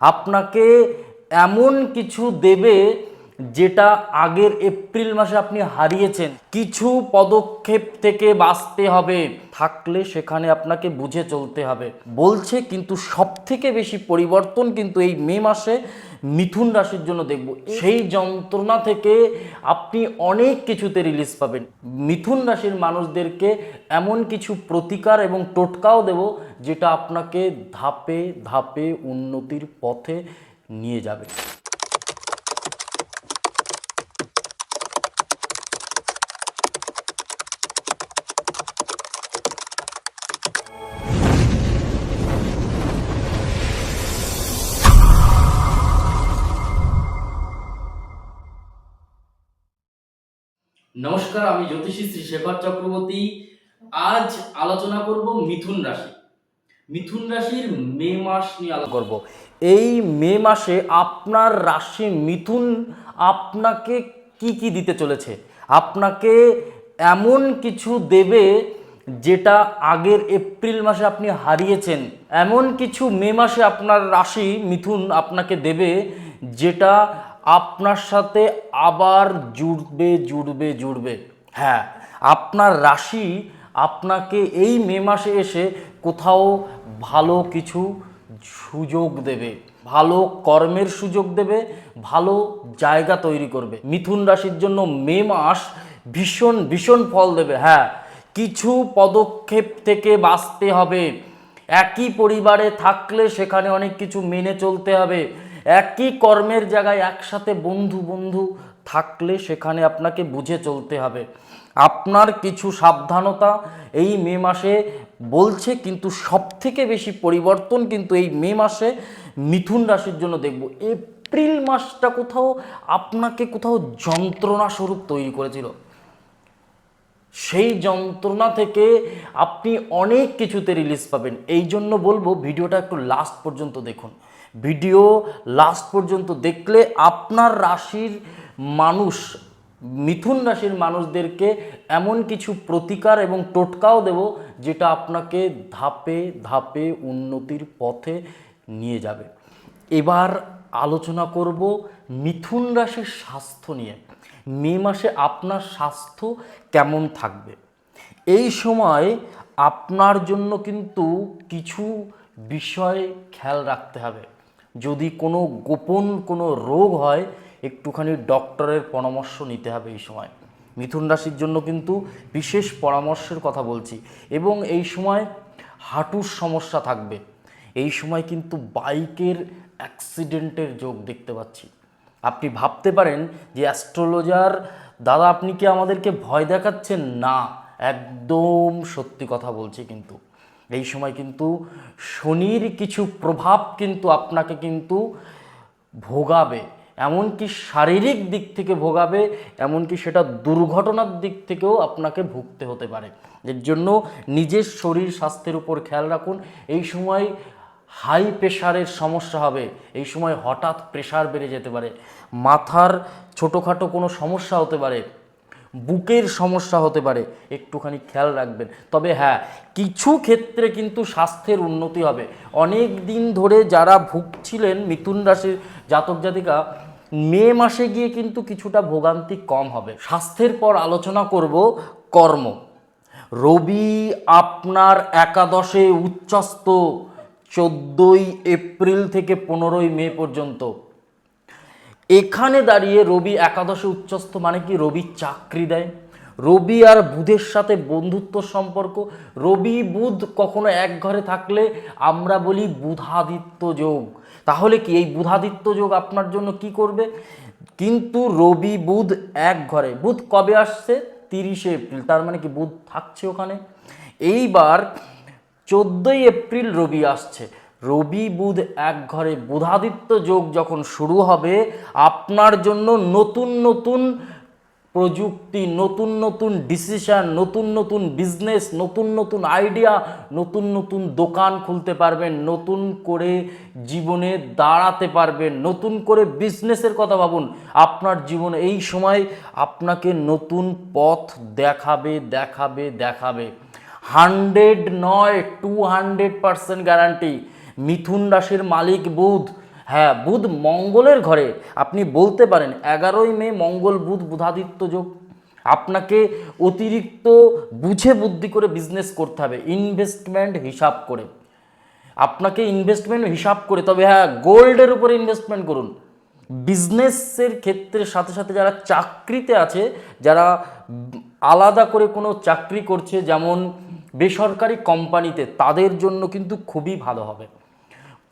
আপনাকে এমন কিছু দেবে যেটা আগের এপ্রিল মাসে আপনি হারিয়েছেন। কিছু পদক্ষেপ থেকে বাঁচতে হবে, থাকলে সেখানে আপনাকে বুঝে চলতে হবে বলছে। কিন্তু সব থেকে বেশি পরিবর্তন কিন্তু এই মে মাসে মিথুন রাশির জন্য দেখব। সেই যন্ত্রণা থেকে আপনি অনেক কিছুতে রিলিজ পাবেন। মিথুন রাশির মানুষদেরকে এমন কিছু প্রতিকার এবং টোটকাও দেব যেটা আপনাকে ধাপে ধাপে উন্নতির পথে নিয়ে যাবে। নমস্কার, আমি জ্যোতিষী শ্রী শেখর চক্রবর্তী। আজ আলোচনা করব মিথুন রাশি। মিথুন রাশির মে মাস নিয়ে আলোচনা করব। এই মে মাসে আপনার রাশি মিথুন আপনাকে কি কি দিতে চলেছে। আপনাকে এমন কিছু দেবে যেটা আগের এপ্রিল মাসে আপনি হারিয়েছেন। এমন কিছু মে মাসে আপনার রাশি মিথুন আপনাকে দেবে যেটা আপনার সাথে আবার জুড়বে জুড়বে জুড়বে। হ্যাঁ, আপনার রাশি আপনাকে এই মে মাসে এসে কোথাও ভালো কিছু সুযোগ দেবে, ভালো কর্মের সুযোগ দেবে, ভালো জায়গা তৈরি করবে। মিথুন রাশির জন্য মে মাস ভীষণ ভীষণ ফল দেবে। হ্যাঁ, কিছু পদক্ষেপ থেকে বাঁচতে হবে। একই পরিবারে থাকলে সেখানে অনেক কিছু মেনে চলতে হবে। একই কর্মের জায়গায় একসাথে বন্ধু বন্ধু থাকলে সেখানে আপনাকে বুঝে চলতে হবে। আপনার কিছু সাবধানতা এই মে মাসে বলছে। কিন্তু সব থেকে বেশি পরিবর্তন কিন্তু এই মে মাসে মিথুন রাশির জন্য দেখব। এপ্রিল মাসটা আপনাকে কোথাও যন্ত্রণা স্বরূপ তৈরি করেছিল। সেই যন্ত্রণা থেকে আপনি অনেক কিছুতে রিলিজ পাবেন। এই জন্য বলবো ভিডিওটা একটু লাস্ট পর্যন্ত দেখুন। ভিডিও লাস্ট পর্যন্ত দেখলে আপনার রাশির মানুষ, মিথুন রাশির মানুষদেরকে এমন কিছু প্রতিকার এবং টোটকাও দেব যেটা আপনাকে ধাপে ধাপে উন্নতির পথে নিয়ে যাবে। এবার আলোচনা করব মিথুন রাশির স্বাস্থ্য নিয়ে। মে মাসে আপনার স্বাস্থ্য কেমন থাকবে। এই সময় আপনার জন্য কিন্তু কিছু বিষয় খেয়াল রাখতে হবে। যদি কোনো গোপন কোনো রোগ হয়, একটুখানি ডক্টরের পরামর্শ নিতে হবে এই সময়। মিথুন রাশির জন্য কিন্তু বিশেষ পরামর্শের কথা বলছি। এবং এই সময় হাঁটুর সমস্যা থাকবে। এই সময় কিন্তু বাইকের অ্যাক্সিডেন্টের যোগ দেখতে পাচ্ছি। আপনি ভাবতে পারেন যে অ্যাস্ট্রোলজার দাদা আপনি কি আমাদেরকে ভয় দেখাচ্ছেন? না, একদম সত্যি কথা বলছি। কিন্তু এই সময় কিন্তু শনির কিছু প্রভাব কিন্তু আপনাকে কিন্তু ভোগাবে, এমনকি শারীরিক দিক থেকে ভোগাবে, এমনকি সেটা দুর্ঘটনার দিক থেকেও আপনাকে ভুগতে হতে পারে। এর জন্য নিজের শরীর স্বাস্থ্যের উপর খেয়াল রাখুন। এই সময় হাই প্রেশারের সমস্যা হবে। এই সময় হঠাৎ প্রেশার বেড়ে যেতে পারে, মাথার ছোটোখাটো কোনো সমস্যা হতে পারে, বুকের সমস্যা হতে পারে, একটুখানি খেয়াল রাখবেন। তবে হ্যাঁ, কিছু ক্ষেত্রে কিন্তু স্বাস্থ্যের উন্নতি হবে। অনেক দিন ধরে যারা ভুগছিলেন মিথুন রাশির জাতক জাতিকা, মে মাসে গিয়ে কিন্তু কিছুটা ভোগান্তি কম হবে। স্বাস্থ্যের পর আলোচনা করব কর্ম। রবি আপনার একাদশে উচ্চস্থ 14ই এপ্রিল থেকে 15ই মে পর্যন্ত। এখানে দাঁড়িয়ে রবি একাদশে উচ্চস্থ মানে কি? রবি চাকরি দেয়। রবি আর বুধের সাথে বন্ধুত্ব সম্পর্ক। রবি বুধ কখনো এক ঘরে থাকলে আমরা বলি বুধাদিত্য যোগ। তাহলে কি এই বুধাদিত্য যোগ আপনার জন্য কি করবে? কিন্তু রবি বুধ এক ঘরে। বুধ কবে আসছে? 30শে এপ্রিল। তার মানে কি বুধ থাকছে ওখানে। এইবার 14ই এপ্রিল রবি আসছে। রবি বুধ এক ঘরে, বুধাদিত্য যোগ যখন শুরু হবে, আপনার জন্য নতুন নতুন প্রযুক্তি, নতুন নতুন ডিসিশন, নতুন নতুন বিজনেস, নতুন নতুন আইডিয়া, নতুন নতুন দোকান খুলতে পারবেন, নতুন করে জীবনে দাঁড়াতে পারবেন, নতুন করে বিজনেসের কথা ভাবুন। আপনার জীবনে এই সময় আপনাকে নতুন পথ দেখাবে দেখাবে দেখাবে। 100 নয় 200% গ্যারান্টি। মিথুন রাশির মালিক বুধ। হ্যাঁ, বুধ মঙ্গলের ঘরে, আপনি বলতে পারেন 11ই মে মঙ্গল বুধ বুধাদিত্য যোগ। আপনাকে অতিরিক্ত বুঝে বুদ্ধি করে বিজনেস করতে হবে, ইনভেস্টমেন্ট হিসাব করে। আপনাকে ইনভেস্টমেন্ট হিসাব করে, তবে হ্যাঁ গোল্ডের উপরে ইনভেস্টমেন্ট করুন। বিজনেসের ক্ষেত্রে সাথে সাথে যারা চাকরিতে আছে, যারা আলাদা করে কোনো চাকরি করছে, যেমন বেসরকারি কোম্পানিতে, তাদের জন্য কিন্তু খুবই ভালো হবে।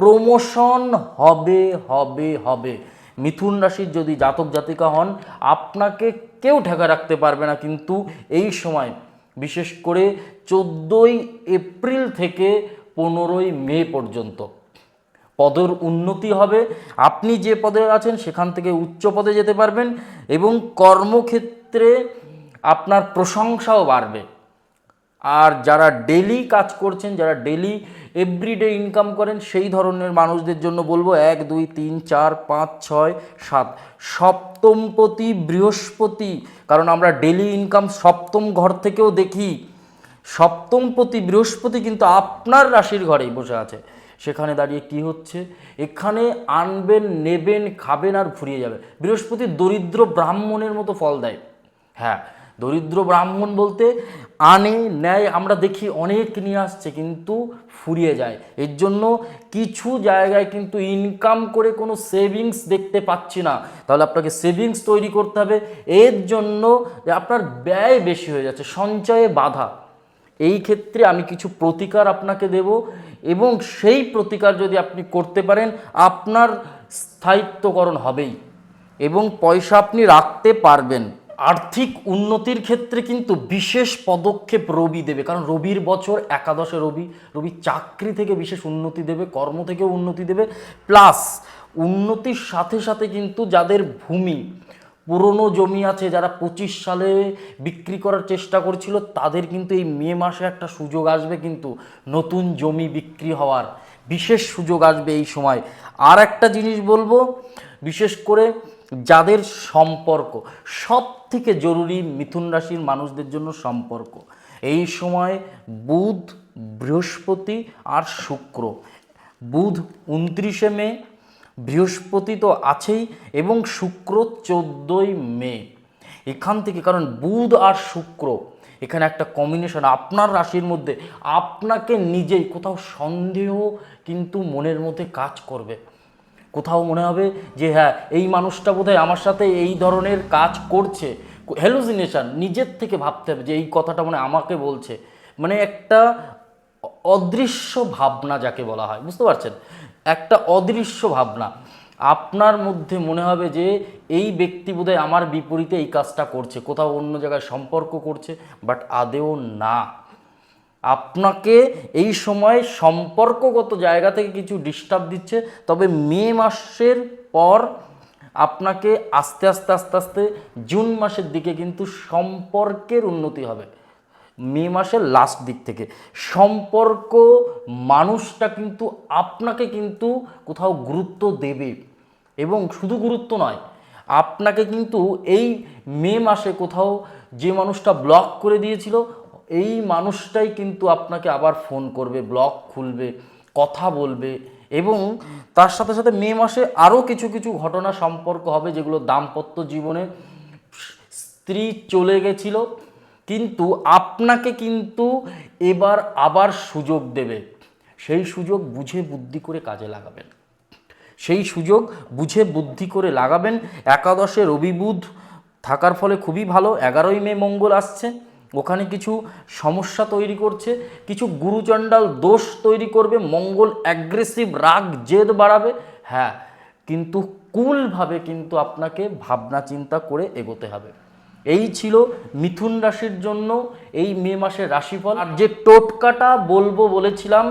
প্রমোশন হবে হবে হবে। মিথুন রাশির যদি জাতক জাতিকা হন, আপনাকে কেউ ঠেকা রাখতে পারবে না কিন্তু এই সময়, বিশেষ করে 14ই এপ্রিল থেকে 15ই মে পর্যন্ত পদের উন্নতি হবে। আপনি যে পদে আছেন সেখান থেকে উচ্চ পদে যেতে পারবেন এবং কর্মক্ষেত্রে আপনার প্রশংসাও বাড়বে। আর যারা ডেলি কাজ করছেন, যারা ডেলি এভরিডে ইনকাম করেন, সেই ধরনের মানুষদের জন্য বলবো 1 2 3 4 5 6 7 সপ্তমপতি বৃহস্পতি, কারণ আমরা ডেলি ইনকাম সপ্তম ঘর থেকেও দেখি। সপ্তমপতি বৃহস্পতি কিন্তু আপনার রাশির ঘরেই বসে আছে। সেখানে দাঁড়িয়ে কি হচ্ছে, এখানে আনবেন, নেবেন, খাবেন আর ফুরিয়ে যাবে। বৃহস্পতি দরিদ্র ব্রাহ্মণের মতো ফল দেয়। হ্যাঁ, দরিদ্র ব্রাহ্মণ বলতে আনে, নেয়, আমরা দেখি অনেক নিয়ে আসছে কিন্তু ফুরিয়ে যায়। এর জন্য কিছু জায়গায় কিন্তু ইনকাম করে কোনো সেভিংস দেখতে পাচ্ছি না। তাহলে আপনাকে সেভিংস তৈরি করতে হবে। এর জন্য আপনার ব্যয় বেশি হয়ে যাচ্ছে, সঞ্চয়ে বাধা। এই ক্ষেত্রে আমি কিছু প্রতিকার আপনাকে দেব এবং সেই প্রতিকার যদি আপনি করতে পারেন, আপনার স্থায়িত্বকরণ হবেই এবং পয়সা আপনি রাখতে পারবেন। আর্থিক উন্নতির ক্ষেত্রে কিন্তু বিশেষ পদক্ষেপ রবি দেবে, কারণ রবির বছর, একাদশে রবি। রবি চাকরি থেকে বিশেষ উন্নতি দেবে, কর্ম থেকেও উন্নতি দেবে, প্লাস উন্নতির সাথে সাথে কিন্তু যাদের ভূমি, পুরনো জমি আছে, যারা 25 সালে বিক্রি করার চেষ্টা করছিল, তাদের কিন্তু এই মে মাসে একটা সুযোগ আসবে, কিন্তু নতুন জমি বিক্রি হওয়ার বিশেষ সুযোগ আসবে এই সময়। আর একটা জিনিস বলবো, বিশেষ করে যাদের সম্পর্ক, সব থেকে জরুরি মিথুন রাশির মানুষদের জন্য সম্পর্ক। এই সময় বুধ, বৃহস্পতি আর শুক্র। বুধ 29শে মে, বৃহস্পতি তো আছেই এবং শুক্র 14ই মে। এখান থেকে, কারণ বুধ আর শুক্র এখানে একটা কম্বিনেশন আপনার রাশির মধ্যে, আপনাকে নিজেই কোথাও সন্দেহ কিন্তু মনের মধ্যে কাজ করবে। কোথাও মনে হবে যে হ্যাঁ, এই মানুষটা বোধহয় আমার সাথে এই ধরনের কাজ করছে। হ্যালুসিনেশন, নিজের থেকে ভাবতে হবে যে এই কথাটা মানে আমাকে বলছে, মানে একটা অদৃশ্য ভাবনা যাকে বলা হয়, বুঝতে পারছেন? একটা অদৃশ্য ভাবনা আপনার মধ্যে মনে হবে যে এই ব্যক্তি বোধহয় আমার বিপরীতে এই কাজটা করছে, কোথাও অন্য জায়গায় সম্পর্ক করছে, বাট আদেও না। আপনাকে এই সময় সম্পর্কগত জায়গা থেকে কিছু ডিস্টার্ব দিচ্ছে, তবে মে মাসের পর আপনাকে আস্তে আস্তে আস্তে আস্তে জুন মাসের দিকে কিন্তু সম্পর্কের উন্নতি হবে। মে মাসের লাস্ট দিক থেকে সম্পর্ক, মানুষটা কিন্তু আপনাকে কিন্তু কোথাও গুরুত্ব দেবে, এবং শুধু গুরুত্ব নয়, আপনাকে কিন্তু এই মে মাসে কোথাও যে মানুষটা ব্লক করে দিয়েছিল, এই মানুষটাই কিন্তু আপনাকে আবার ফোন করবে, ব্লক খুলবে, কথা বলবে। এবং তার সাথে সাথে মে মাসে আরও কিছু কিছু ঘটনা সম্পর্ক হবে যেগুলো দাম্পত্য জীবনে, স্ত্রী চলে গেছিল কিন্তু আপনাকে কিন্তু এবার আবার সুযোগ দেবে। সেই সুযোগ বুঝে বুদ্ধি করে কাজে লাগাবেন, সেই সুযোগ বুঝে বুদ্ধি করে লাগাবেন। একাদশে রবি বুধ থাকার ফলে খুবই ভালো। 11ই মে মঙ্গল আসছে, ওখানে কিছু সমস্যা তৈরি করছে, কিছু গুরুচণ্ডাল দোষ তৈরি করবে। মঙ্গল অ্যাগ্রেসিভ, রাগ জেদ বাড়াবে। হ্যাঁ, কিন্তু কুলভাবে কিন্তু আপনাকে ভাবনা চিন্তা করে এগোতে হবে। এই ছিল মিথুন রাশির জন্য এই মে মাসের রাশিফল। আর যে টোটকাটা বলবো বলেছিলাম,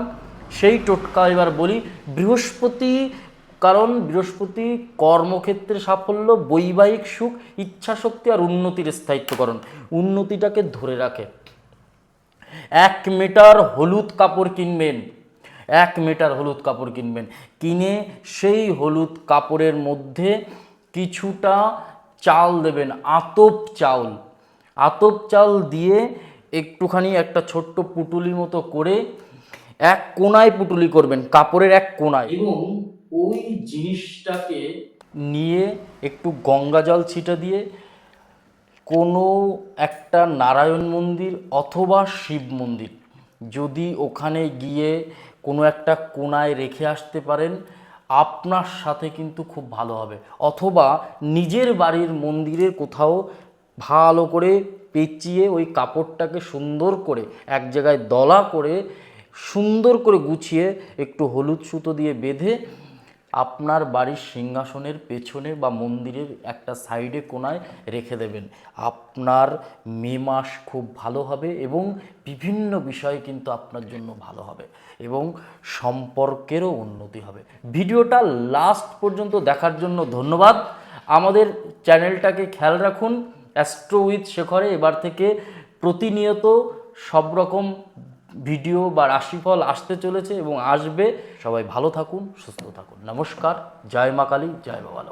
সেই টোটকা এবার বলি। বৃহস্পতি, কারণ বৃহস্পতি কর্মক্ষেত্রে সাফল্য, বৈবাহিক সুখ, ইচ্ছাশক্তি আর উন্নতির স্থায়িত্বকরণ, উন্নতিটাকে ধরে রাখে। 1 মিটার হলুদ কাপড় কিনবেন, 1 মিটার হলুদ কাপড় কিনবেন, কিনে সেই হলুদ কাপড়ের মধ্যে কিছুটা চাল দেবেন, আতপ চাউল। আতপ চাল দিয়ে একটুখানি একটা ছোট্ট পুটুলি মতো করে এক কোনায় পুটুলি করবেন, কাপড়ের এক কোনায়, এবং ওই জিনিসটাকে নিয়ে একটু গঙ্গা জল ছিটা দিয়ে কোনো একটা নারায়ণ মন্দির অথবা শিব মন্দির যদি ওখানে গিয়ে কোনো একটা কোণায় রেখে আসতে পারেন, আপনার সাথে কিন্তু খুব ভালো হবে। অথবা নিজের বাড়ির মন্দিরের কোথাও ভালো করে পেঁচিয়ে ওই কাপড়টাকে সুন্দর করে এক জায়গায় দলা করে সুন্দর করে গুছিয়ে একটু হলুদ সুতো দিয়ে বেঁধে আপনার বাড়ির সিংহাসনের পেছনে বা মন্দিরের একটা সাইডে কোণায় রেখে দেবেন। আপনার মে মাস খুব ভালো হবে এবং বিভিন্ন বিষয় কিন্তু আপনার জন্য ভালো হবে এবং সম্পর্কেরও উন্নতি হবে। ভিডিওটা লাস্ট পর্যন্ত দেখার জন্য ধন্যবাদ। আমাদের চ্যানেলটাকে খেয়াল রাখুন। অ্যাস্ট্রো উইথ শেখরে এবার থেকে প্রতিনিয়ত সব রকম ভিডিও বা রাশিফল আসতে চলেছে এবং আসবে। সবাই ভালো থাকুন, সুস্থ থাকুন। নমস্কার। জয় মা কালী, জয় বাবা।